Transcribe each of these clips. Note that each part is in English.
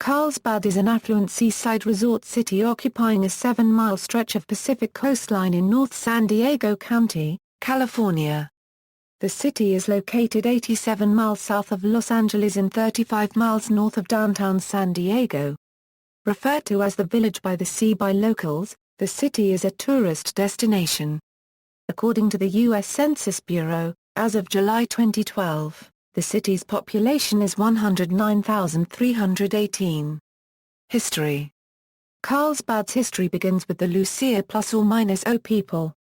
Carlsbad is an affluent seaside resort city occupying a 7-mile stretch of Pacific coastline in North San Diego County, California. The city is located 87 miles south of Los Angeles and 35 miles north of downtown San Diego. Referred to as the Village by the Sea by locals, the city is a tourist destination. According to the U.S. Census Bureau, as of July 2012, the city's population is 109,318. History. Carlsbad's history begins with the Lucia ±0 people.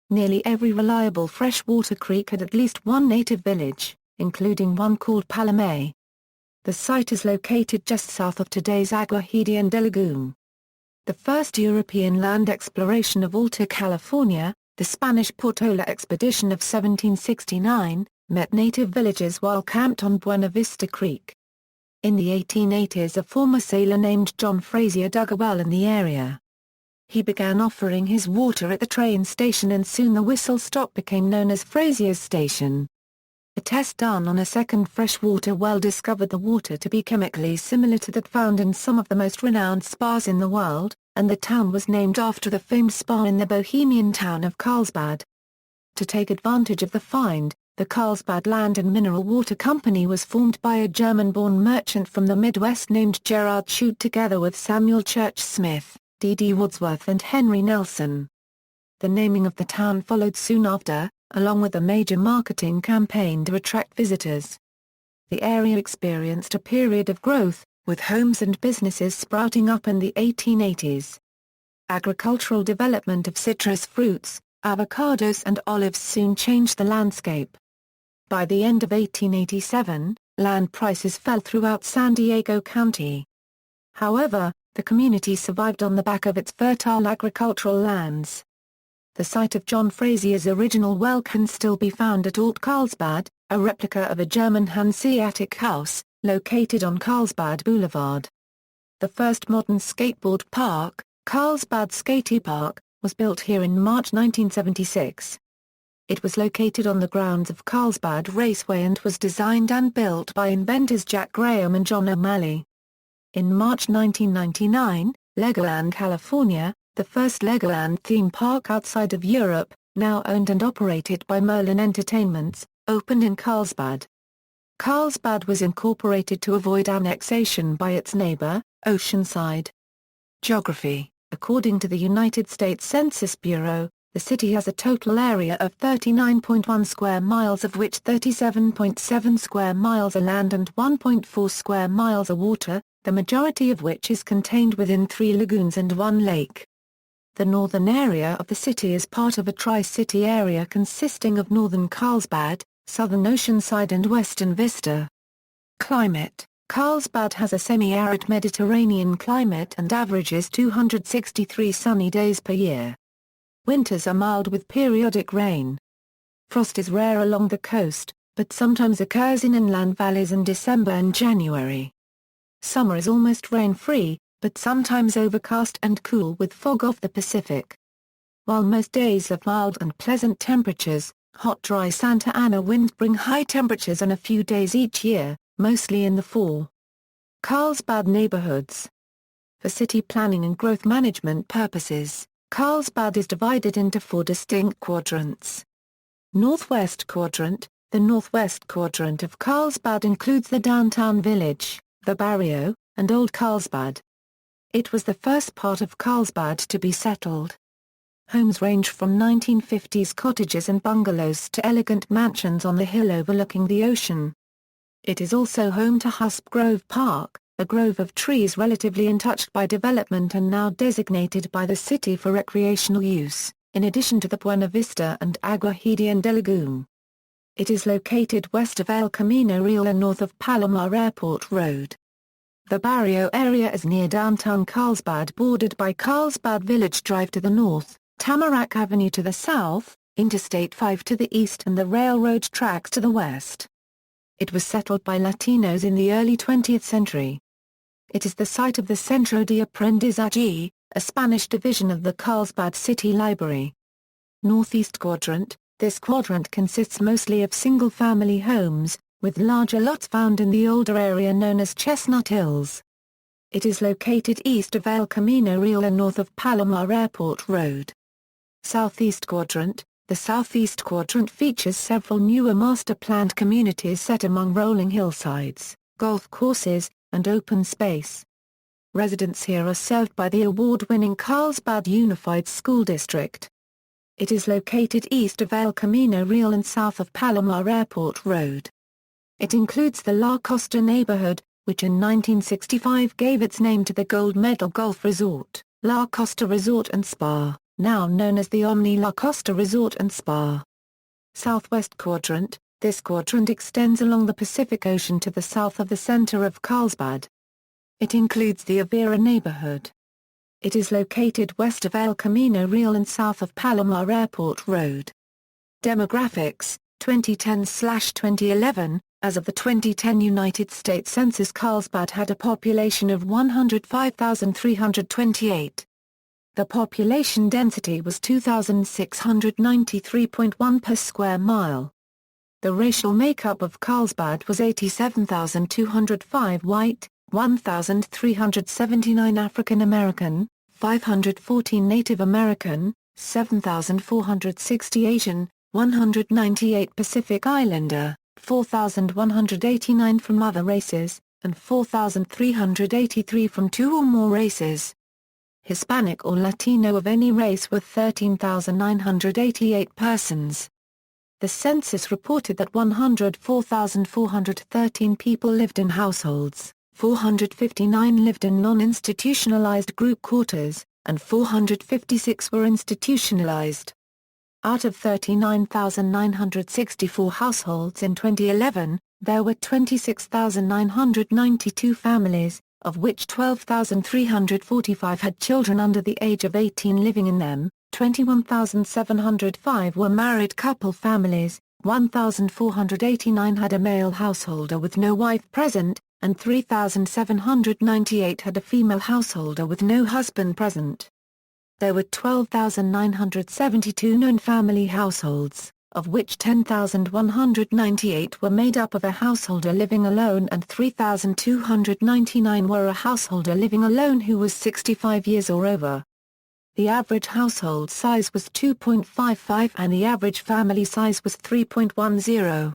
Nearly every reliable freshwater creek had at least one native village, including one called Palomay. The site is located just south of today's Agua de Lagoon. The first European land exploration of Alta California, the Spanish Portola expedition of 1769, met native villagers while camped on Buena Vista Creek. In the 1880s, a former sailor named John Frazier dug a well in the area. He began offering his water at the train station and soon the whistle stop became known as Frazier's Station. A test done on a second freshwater well discovered the water to be chemically similar to that found in some of the most renowned spas in the world, and the town was named after the famed spa in the Bohemian town of Carlsbad. To take advantage of the find, the Carlsbad Land and Mineral Water Company was formed by a German-born merchant from the Midwest named Gerard Shute together with Samuel Church Smith, D.D. Wadsworth and Henry Nelson. The naming of the town followed soon after, along with a major marketing campaign to attract visitors. The area experienced a period of growth, with homes and businesses sprouting up in the 1880s. Agricultural development of citrus fruits, avocados and olives soon changed the landscape. By the end of 1887, land prices fell throughout San Diego County. However, the community survived on the back of its fertile agricultural lands. The site of John Frazier's original well can still be found at Alt Carlsbad, a replica of a German Hanseatic house, located on Carlsbad Boulevard. The first modern skateboard park, Carlsbad Skatepark, was built here in March 1976. It was located on the grounds of Carlsbad Raceway and was designed and built by inventors Jack Graham and John O'Malley. In March 1999, Legoland California, the first Legoland theme park outside of Europe, now owned and operated by Merlin Entertainments, opened in Carlsbad. Carlsbad was incorporated to avoid annexation by its neighbor, Oceanside. Geography. According to the United States Census Bureau, the city has a total area of 39.1 square miles, of which 37.7 square miles are land and 1.4 square miles are water, the majority of which is contained within 3 lagoons and 1 lake. The northern area of the city is part of a tri-city area consisting of northern Carlsbad, southern Oceanside and western Vista. Climate. Carlsbad has a semi-arid Mediterranean climate and averages 263 sunny days per year. Winters are mild with periodic rain. Frost is rare along the coast, but sometimes occurs in inland valleys in December and January. Summer is almost rain-free, but sometimes overcast and cool with fog off the Pacific. While most days have mild and pleasant temperatures, hot dry Santa Ana winds bring high temperatures on a few days each year, mostly in the fall. Carlsbad neighborhoods. For city planning and growth management purposes, Carlsbad is divided into 4 distinct quadrants. Northwest Quadrant. The northwest quadrant of Carlsbad includes the downtown village, the barrio, and Old Carlsbad. It was the first part of Carlsbad to be settled. Homes range from 1950s cottages and bungalows to elegant mansions on the hill overlooking the ocean. It is also home to Husp Grove Park, a grove of trees relatively untouched by development and now designated by the city for recreational use, in addition to the Buena Vista and Agua de Lagoon. It is located west of El Camino Real and north of Palomar Airport Road. The barrio area is near downtown Carlsbad, bordered by Carlsbad Village Drive to the north, Tamarack Avenue to the south, Interstate 5 to the east and the railroad tracks to the west. It was settled by Latinos in the early 20th century. It is the site of the Centro de Aprendizaje, a Spanish division of the Carlsbad City Library. Northeast Quadrant. This quadrant consists mostly of single-family homes, with larger lots found in the older area known as Chestnut Hills. It is located east of El Camino Real and north of Palomar Airport Road. Southeast Quadrant. The southeast quadrant features several newer master-planned communities set among rolling hillsides, golf courses, and open space. Residents here are served by the award-winning Carlsbad Unified School District. It is located east of El Camino Real and south of Palomar Airport Road. It includes the La Costa neighborhood, which in 1965 gave its name to the gold medal golf resort, La Costa Resort and Spa, now known as the Omni La Costa Resort and Spa. Southwest Quadrant. This quadrant extends along the Pacific Ocean to the south of the center of Carlsbad. It includes the Avira neighborhood. It is located west of El Camino Real and south of Palomar Airport Road. Demographics, 2010/2011, as of the 2010 United States Census, Carlsbad had a population of 105,328. The population density was 2,693.1 per square mile. The racial makeup of Carlsbad was 87,205 white, 1,379 African American, 514 Native American, 7,460 Asian, 198 Pacific Islander, 4,189 from other races, and 4,383 from two or more races. Hispanic or Latino of any race were 13,988 persons. The census reported that 104,413 people lived in households, 459 lived in non-institutionalized group quarters, and 456 were institutionalized. Out of 39,964 households in 2011, there were 26,992 families, of which 12,345 had children under the age of 18 living in them, 21,705 were married couple families, 1,489 had a male householder with no wife present, and 3,798 had a female householder with no husband present. There were 12,972 known family households, of which 10,198 were made up of a householder living alone and 3,299 were a householder living alone who was 65 years or over. The average household size was 2.55 and the average family size was 3.10.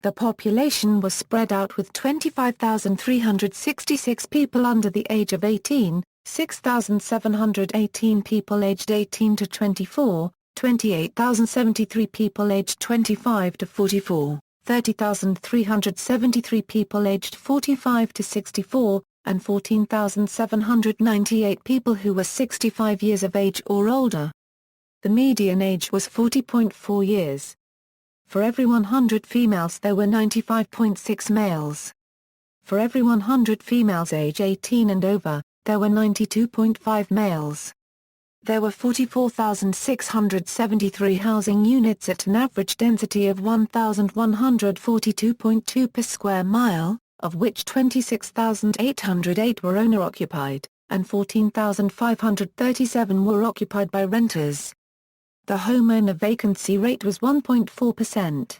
The population was spread out with 25,366 people under the age of 18, 6,718 people aged 18 to 24, 28,073 people aged 25 to 44, 30,373 people aged 45 to 64, and 14,798 people who were 65 years of age or older. The median age was 40.4 years. For every 100 females there were 95.6 males. For every 100 females age 18 and over, there were 92.5 males. There were 44,673 housing units at an average density of 1,142.2 per square mile, of which 26,808 were owner-occupied, and 14,537 were occupied by renters. The homeowner vacancy rate was 1.4%.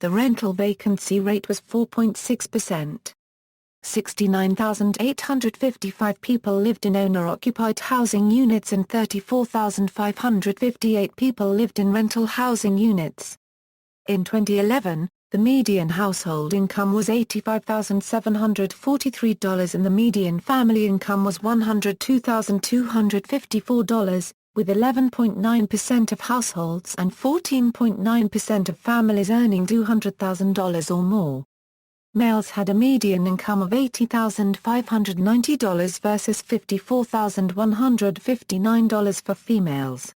The rental vacancy rate was 4.6%. 69,855 people lived in owner-occupied housing units and 34,558 people lived in rental housing units. In 2011, the median household income was $85,743 and the median family income was $102,254, with 11.9% of households and 14.9% of families earning $200,000 or more. Males had a median income of $80,590 versus $54,159 for females.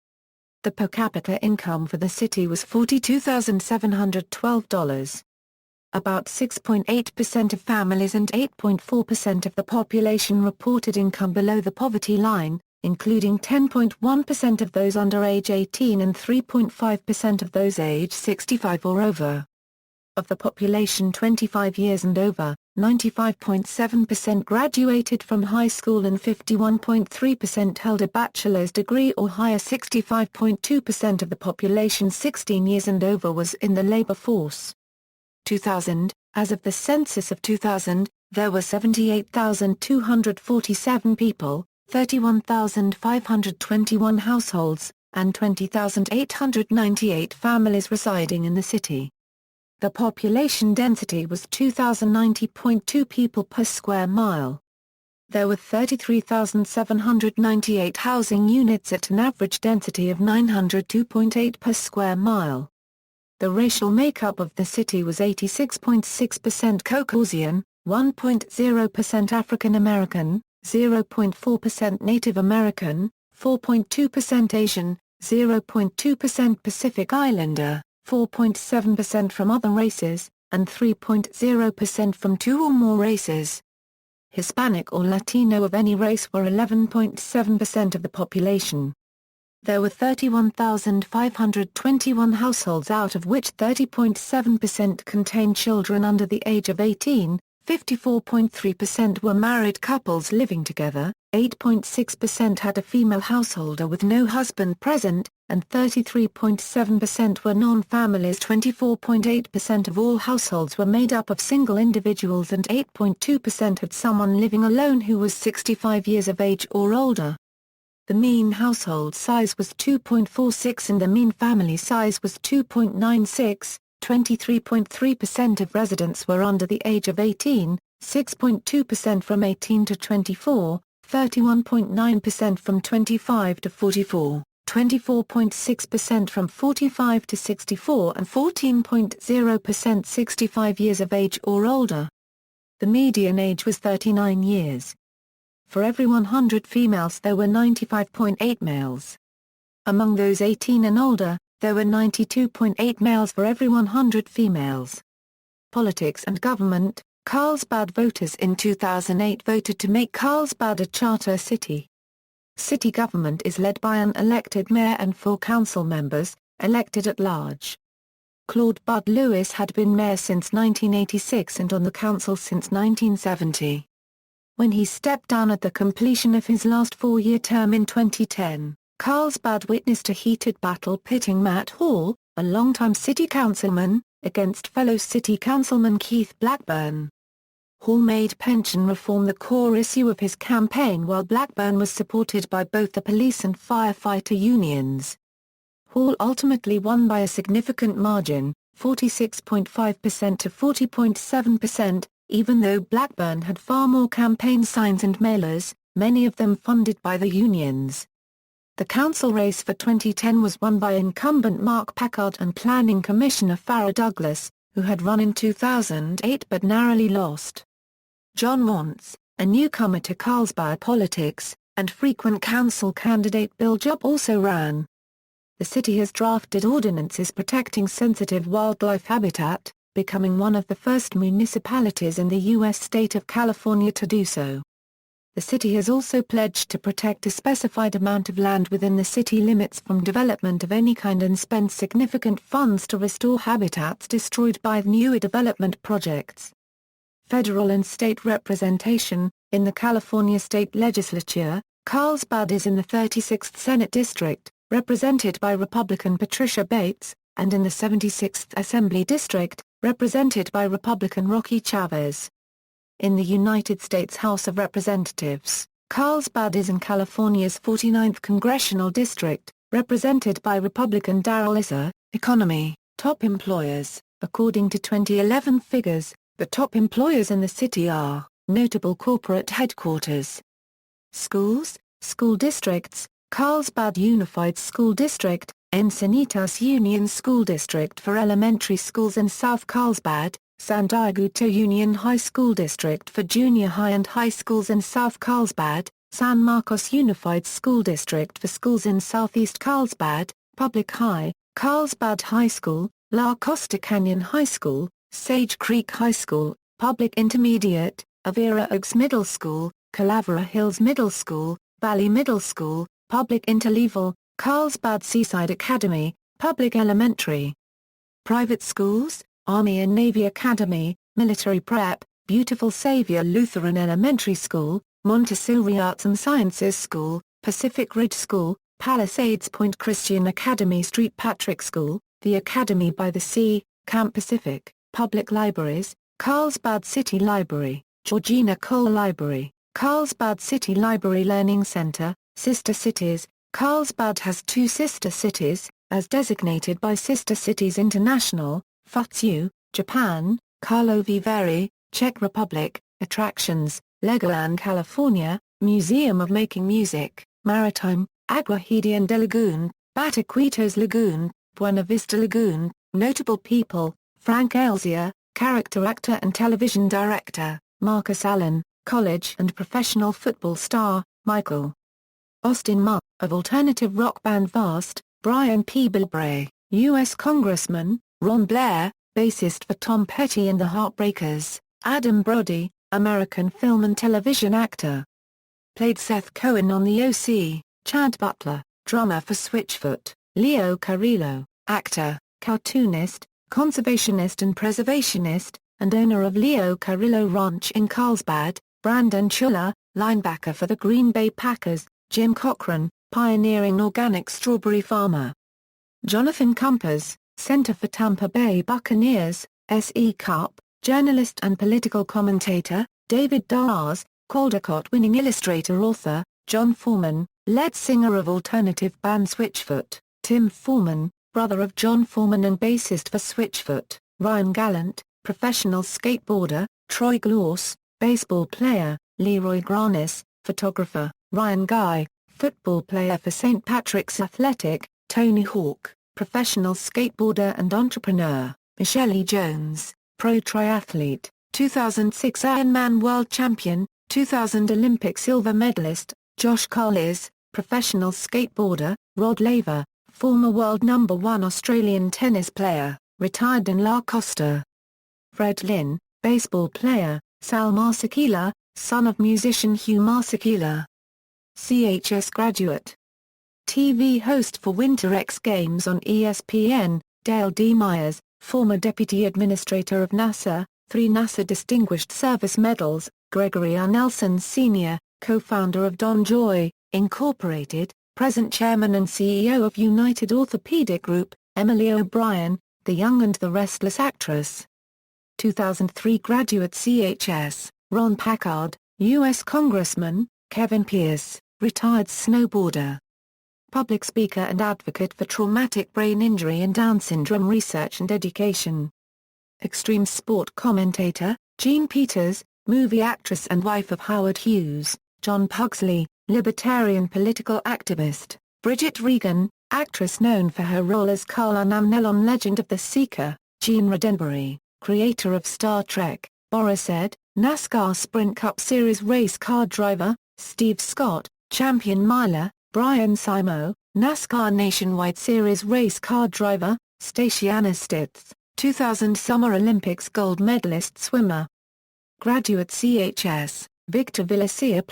The per capita income for the city was $42,712. About 6.8% of families and 8.4% of the population reported income below the poverty line, including 10.1% of those under age 18 and 3.5% of those age 65 or over. Of the population 25 years and over, 95.7% graduated from high school and 51.3% held a bachelor's degree or higher. 65.2% of the population 16 years and over was in the labor force. 2000, as of the census of 2000, There were 78,247 people, 31,521 households, and 20,898 families residing in the city. The population density was 2,090.2 people per square mile. There were 33,798 housing units at an average density of 902.8 per square mile. The racial makeup of the city was 86.6% Caucasian, 1.0% African American, 0.4% Native American, 4.2% Asian, 0.2% Pacific Islander, 4.7% from other races, and 3.0% from two or more races. Hispanic or Latino of any race were 11.7% of the population. There were 31,521 households, out of which 30.7% contained children under the age of 18, 54.3% were married couples living together, 8.6% had a female householder with no husband present, and 33.7% were non-families. 24.8% of all households were made up of single individuals, and 8.2% had someone living alone who was 65 years of age or older. The mean household size was 2.46 and the mean family size was 2.96. 23.3% of residents were under the age of 18, 6.2% from 18 to 24, 31.9% from 25 to 44, 24.6% from 45 to 64 and 14.0% 65 years of age or older. The median age was 39 years. For every 100 females there were 95.8 males. Among those 18 and older, there were 92.8 males for every 100 females. Politics and government. Carlsbad voters in 2008 voted to make Carlsbad a charter city. City government is led by an elected mayor and 4 council members, elected at large. Claude Bud Lewis had been mayor since 1986 and on the council since 1970. When he stepped down at the completion of his last 4-year term in 2010, Carlsbad witnessed a heated battle pitting Matt Hall, a longtime city councilman, against fellow city councilman Keith Blackburn. Hall made pension reform the core issue of his campaign, while Blackburn was supported by both the police and firefighter unions. Hall ultimately won by a significant margin, 46.5% to 40.7%, even though Blackburn had far more campaign signs and mailers, many of them funded by the unions. The council race for 2010 was won by incumbent Mark Packard and Planning Commissioner Farrah Douglas, who had run in 2008 but narrowly lost. John Montz, a newcomer to Carlsbad politics, and frequent council candidate Bill Job also ran. The city has drafted ordinances protecting sensitive wildlife habitat, becoming one of the first municipalities in the U.S. state of California to do so. The city has also pledged to protect a specified amount of land within the city limits from development of any kind and spend significant funds to restore habitats destroyed by newer development projects. Federal and state representation. In the California State Legislature, Carlsbad is in the 36th Senate District, represented by Republican Patricia Bates, and in the 76th Assembly District, represented by Republican Rocky Chavez. In the United States House of Representatives, Carlsbad is in California's 49th Congressional District, represented by Republican Darrell Issa. Economy. Top employers. According to 2011 figures, the top employers in the city are notable corporate headquarters. Schools. School districts. Carlsbad Unified School District, Encinitas Union School District for elementary schools in South Carlsbad, San Dieguito Union High School District for junior high and high schools in South Carlsbad, San Marcos Unified School District for schools in Southeast Carlsbad, Public High, Carlsbad High School, La Costa Canyon High School, Sage Creek High School, Public Intermediate, Avera Oaks Middle School, Calavera Hills Middle School, Valley Middle School, Public Interlevel, Carlsbad Seaside Academy, Public Elementary. Private schools, Army and Navy Academy, Military Prep, Beautiful Savior Lutheran Elementary School, Montessori Arts and Sciences School, Pacific Ridge School, Palisades Point Christian Academy, Street Patrick School, The Academy by the Sea, Camp Pacific. Public libraries, Carlsbad City Library, Georgina Cole Library, Carlsbad City Library Learning Center, Sister Cities. Carlsbad has 2 sister cities, as designated by Sister Cities International, Futsu, Japan, Karlovy Vary, Czech Republic, Attractions, Legoland California, Museum of Making Music, Maritime, Agujedo de Lagoon, Bataquitos Lagoon, Buena Vista Lagoon. Notable people: Frank Elzea, character actor and television director; Marcus Allen, college and professional football star; Michael Austin Mudd, of alternative rock band Vast; Brian Peeblebray, U.S. Congressman; Ron Blair, bassist for Tom Petty and the Heartbreakers; Adam Brody, American film and television actor. Played Seth Cohen on The O.C., Chad Butler, drummer for Switchfoot; Leo Carrillo, actor, cartoonist, conservationist and preservationist, and owner of Leo Carrillo Ranch in Carlsbad; Brandon Schuller, linebacker for the Green Bay Packers; Jim Cochran, pioneering organic strawberry farmer; Jonathan Kumpers, center for Tampa Bay Buccaneers, S.E. Cup, journalist and political commentator; David Dawes, Caldecott-winning illustrator-author; John Foreman, lead singer of alternative band Switchfoot; Tim Foreman, brother of John Foreman and bassist for Switchfoot; Ryan Gallant, professional skateboarder; Troy Glauce, baseball player; Leroy Granis, photographer; Ryan Guy, football player for St. Patrick's Athletic; Tony Hawk, professional skateboarder and entrepreneur; Michelle E. Jones, pro triathlete, 2006 Ironman world champion, 2000 Olympic silver medalist; Josh Carlis, professional skateboarder; Rod Laver, former world number 1 Australian tennis player, retired in La Costa; Fred Lynn, baseball player; Sal Marsicula, son of musician Hugh Marsicula. CHS graduate. TV host for Winter X Games on ESPN, Dale D. Myers, former Deputy Administrator of NASA, 3 NASA Distinguished Service Medals; Gregory R. Nelson Sr., co-founder of Don Joy, Incorporated, present chairman and CEO of United Orthopedic Group; Emily O'Brien, the Young and the Restless actress. 2003 graduate CHS, Ron Packard, U.S. Congressman; Kevin Pierce, retired snowboarder. Public speaker and advocate for traumatic brain injury and Down syndrome research and education. Extreme sport commentator, Jean Peters, movie actress and wife of Howard Hughes; John Pugsley, libertarian political activist; Bridget Regan, actress known for her role as Carla Namnel on Legend of the Seeker; Gene Roddenberry, creator of Star Trek; Boris Ed, NASCAR Sprint Cup Series race car driver; Steve Scott, champion miler; Brian Simo, NASCAR Nationwide Series race car driver; Stacey Anna Stitz, 2000 Summer Olympics gold medalist swimmer. Graduate CHS, Victor Villasea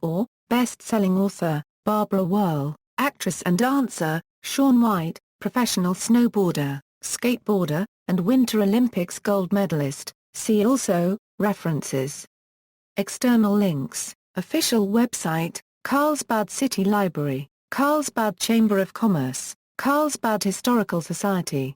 +or, best-selling author; Barbara Whirl, actress and dancer; Shaun White, professional snowboarder, skateboarder, and Winter Olympics gold medalist. See also, references. External links, official website, Carlsbad City Library, Carlsbad Chamber of Commerce, Carlsbad Historical Society.